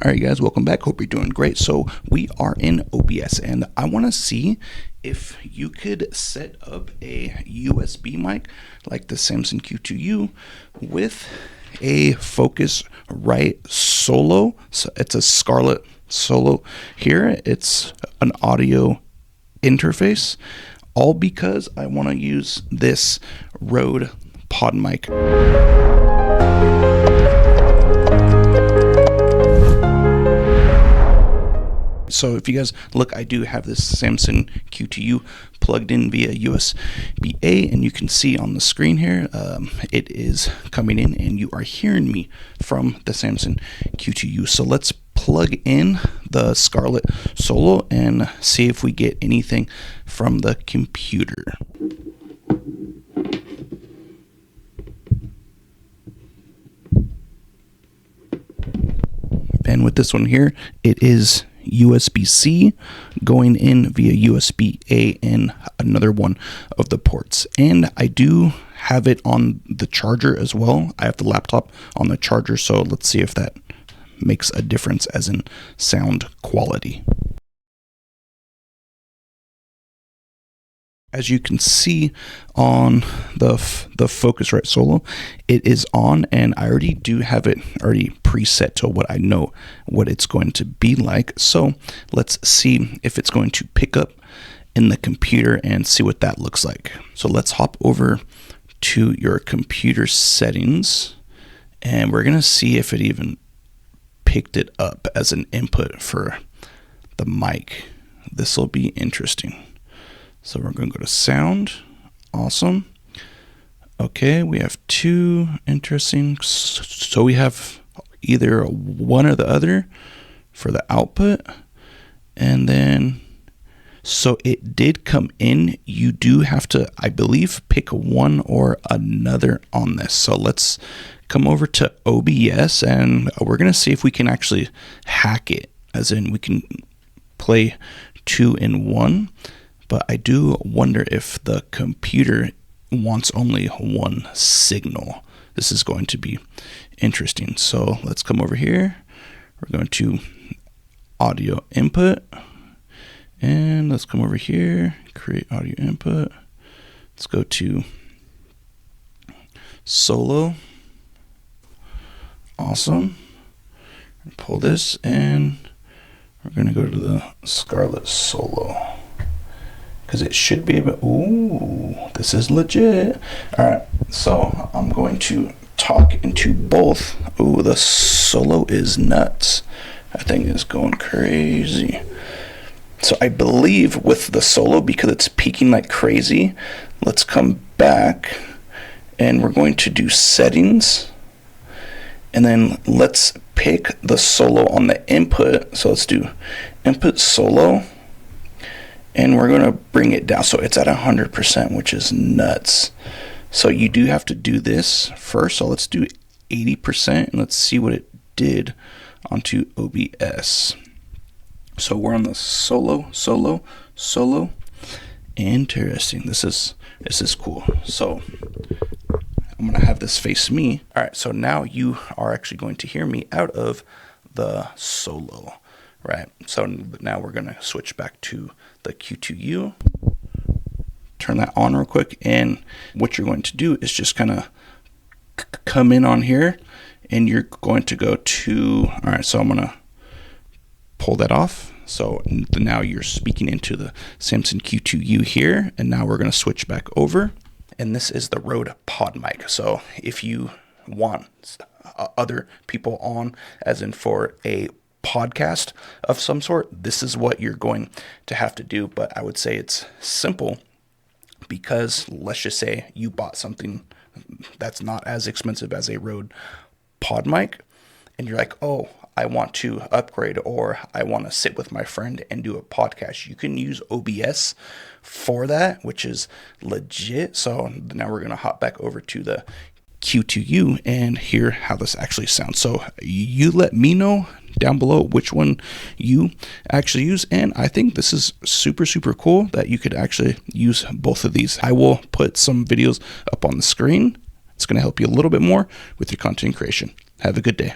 All right, guys, welcome back. Hope you're doing great. So we are in OBS, and I want to see if you could set up a USB mic like the Samsung Q2U with a Focusrite Solo. So it's a Scarlett Solo here. It's an audio interface, all because I want to use this Rode PodMic. So if you guys look, I do have this Samsung Q2U plugged in via USB-A, and you can see on the screen here, it is coming in and you are hearing me from the Samsung Q2U. So let's plug in the Scarlett Solo and see if we get anything from the computer. And with this one here, it is USB-C going in via USB-A in another one of the ports. And I do have it on the charger as well. I have the laptop on the charger, so let's see if that makes a difference as in sound quality. As you can see on the Focusrite Solo, it is on, and I already do have it already preset to what I know what it's going to be like. So let's see if it's going to pick up in the computer and see what that looks like. So let's hop over to your computer settings, and we're gonna see if it even picked it up as an input for the mic. This will be interesting. So we're going to go to sound. Awesome. Okay, we have two. Interesting. So we have either one or the other for the output. And then, so it did come in. You do have to, I believe, pick one or another on this. So let's come over to OBS, and we're going to see if we can actually hack it, as in we can play 2 in 1. But I do wonder if the computer wants only one signal. This is going to be interesting. So let's come over here. We're going to audio input. And let's come over here, create audio input. Let's go to Solo. Awesome. Pull this, and we're going to go to the Scarlett Solo, because it should be able, ooh, this is legit. All right, so I'm going to talk into both. Ooh, the Solo is nuts. That thing is going crazy. So I believe with the Solo, because it's peaking like crazy, let's come back and we're going to do settings. And then let's pick the Solo on the input. So let's do input Solo. And we're going to bring it down so it's at 100%, which is nuts. So you do have to do this first. So let's do 80%, and let's see what it did onto OBS. So we're on the Solo. Interesting. This is cool. So I'm going to have this face me. All right, so now you are actually going to hear me out of the Solo. Right, so now we're going to switch back to the Q2U. Turn that on real quick, and what you're going to do is just kind of come in on here, and you're going to go to, all right, so I'm going to pull that off. So now you're speaking into the Samsung Q2U here, and now we're going to switch back over, and this is the Rode PodMic. So if you want other people on, as in for a podcast of some sort, this is what you're going to have to do. But I would say it's simple, because let's just say you bought something that's not as expensive as a Rode PodMic, and you're like, oh, I want to upgrade, or I want to sit with my friend and do a podcast. You can use OBS for that, which is legit. So now we're going to hop back over to the Q2U and hear how this actually sounds. So you let me know down below which one you actually use, and I think this is super cool that you could actually use both of these. I will put some videos up on the screen. It's going to help you a little bit more with your content creation. Have a good day.